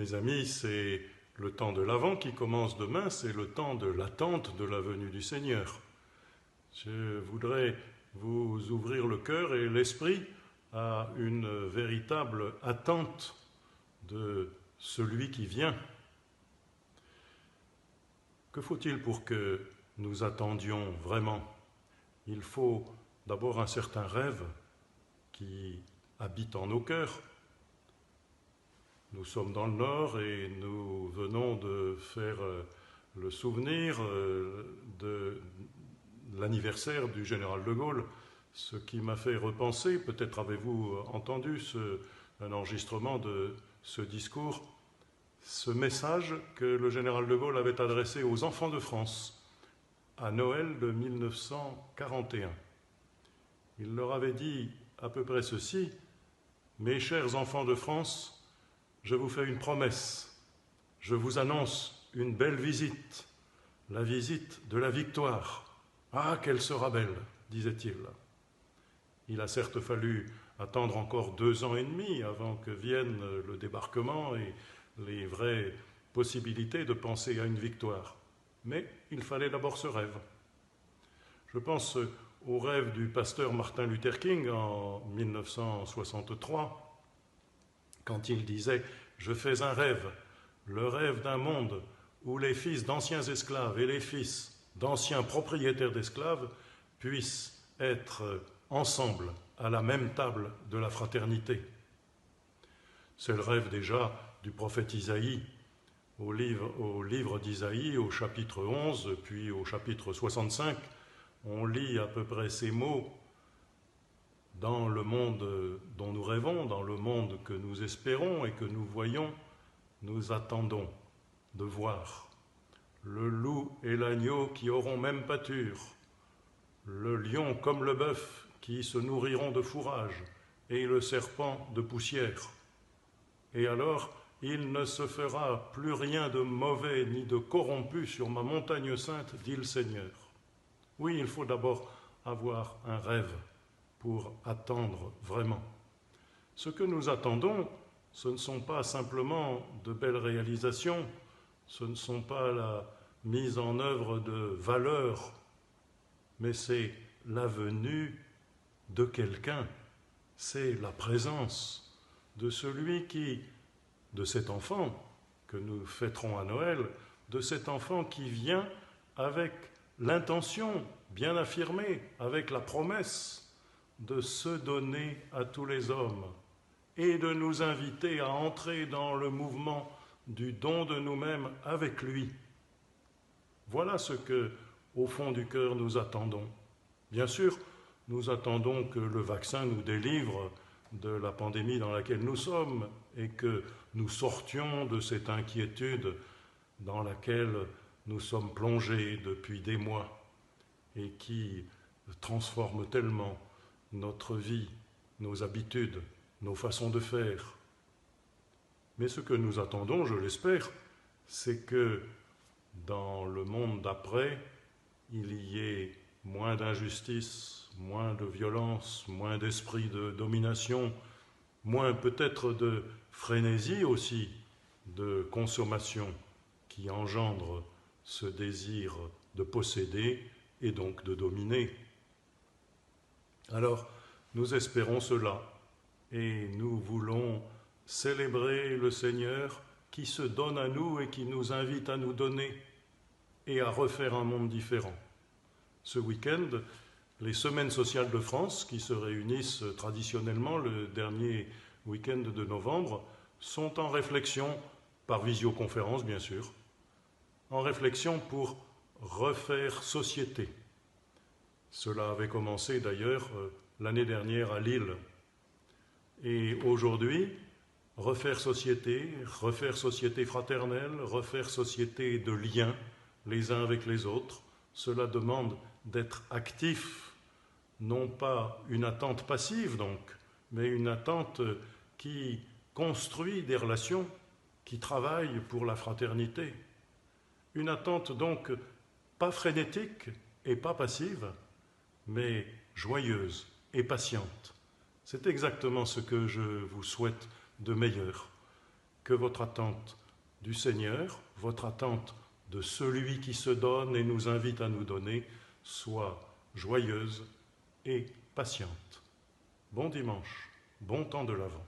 mes amis, c'est le temps de l'Avent qui commence demain, c'est le temps de l'attente de la venue du Seigneur. Je voudrais vous ouvrir le cœur et l'esprit à une véritable attente de celui qui vient. Que faut-il pour que nous attendions vraiment? Il faut d'abord un certain rêve qui habite en nos cœurs. Nous sommes dans le Nord et nous venons de faire le souvenir de l'anniversaire du général de Gaulle, ce qui m'a fait repenser, peut-être avez-vous entendu un enregistrement de ce discours, ce message que le général de Gaulle avait adressé aux enfants de France à Noël de 1941. Il leur avait dit à peu près ceci: « Mes chers enfants de France, je vous fais une promesse, je vous annonce une belle visite, la visite de la victoire. Ah, qu'elle sera belle, disait-il. » Il a certes fallu attendre encore 2 ans et demi avant que vienne le débarquement et les vraies possibilités de penser à une victoire. Mais il fallait d'abord ce rêve. Je pense au rêve du pasteur Martin Luther King en 1963, quand il disait « Je fais un rêve, le rêve d'un monde où les fils d'anciens esclaves et les fils d'anciens propriétaires d'esclaves puissent être ensemble à la même table de la fraternité. » C'est le rêve déjà du prophète Isaïe. Au livre d'Isaïe, au chapitre 11, puis au chapitre 65, on lit à peu près ces mots: « Dans le monde dont nous rêvons, dans le monde que nous espérons et que nous voyons, nous attendons de voir le loup et l'agneau qui auront même pâture, le lion comme le bœuf qui se nourriront de fourrage, et le serpent de poussière. Et alors, il ne se fera plus rien de mauvais ni de corrompu sur ma montagne sainte, dit le Seigneur. » Oui, il faut d'abord avoir un rêve pour attendre vraiment. Ce que nous attendons, ce ne sont pas simplement de belles réalisations, ce ne sont pas la mise en œuvre de valeurs, mais c'est la venue de quelqu'un, c'est la présence de celui qui, de cet enfant que nous fêterons à Noël, de cet enfant qui vient avec l'intention bien affirmée, avec la promesse de se donner à tous les hommes et de nous inviter à entrer dans le mouvement du don de nous-mêmes avec lui. Voilà ce que, au fond du cœur, nous attendons. Bien sûr, nous attendons que le vaccin nous délivre de la pandémie dans laquelle nous sommes et que nous sortions de cette inquiétude dans laquelle nous sommes plongés depuis des mois et qui transforme tellement notre vie, nos habitudes, nos façons de faire. Mais ce que nous attendons, je l'espère, c'est que dans le monde d'après, il y ait moins d'injustice, moins de violence, moins d'esprit de domination, moins peut-être de frénésie aussi, de consommation qui engendre ce désir de posséder et donc de dominer. Alors, nous espérons cela et nous voulons célébrer le Seigneur qui se donne à nous et qui nous invite à nous donner et à refaire un monde différent. Ce week-end, les Semaines sociales de France, qui se réunissent traditionnellement le dernier week-end de novembre, sont en réflexion, par visioconférence bien sûr, en réflexion pour refaire société. Cela avait commencé d'ailleurs l'année dernière à Lille. Et aujourd'hui, refaire société fraternelle, refaire société de liens les uns avec les autres, cela demande d'être actif, non pas une attente passive donc, mais une attente qui construit des relations, qui travaille pour la fraternité. Une attente donc pas frénétique et pas passive, mais joyeuse et patiente. C'est exactement ce que je vous souhaite de meilleur. que votre attente du Seigneur, votre attente de celui qui se donne et nous invite à nous donner, soit joyeuse et patiente. Bon dimanche, bon temps de l'Avent.